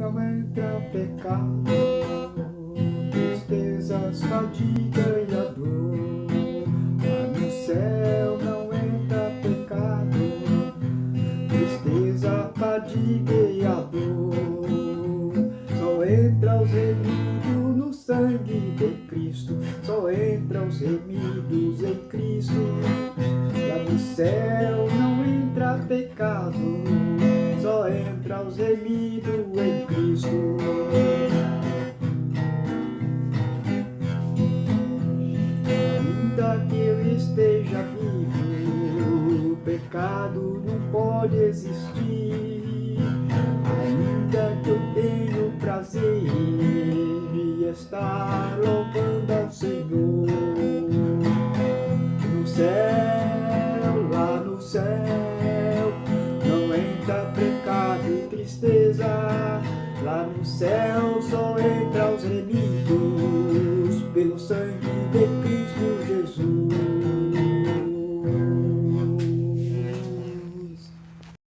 não entra pecado, tristezas, fadiga e a dor. Lá no céu não entra pecado, tristeza, fadiga e a dor. Só entra os remidos no sangue de Cristo, só entra os remidos em Cristo. Lá no céu não entra pecado, só entra os remidos em Cristo. Ainda que eu esteja vivo, o pecado não pode existir. Ainda que eu tenha o prazer de estar louvando ao Senhor. No céu, lá no céu, não entra pecado e tristeza. Lá no céu só entra os remidos pelo sangue de Cristo Jesus.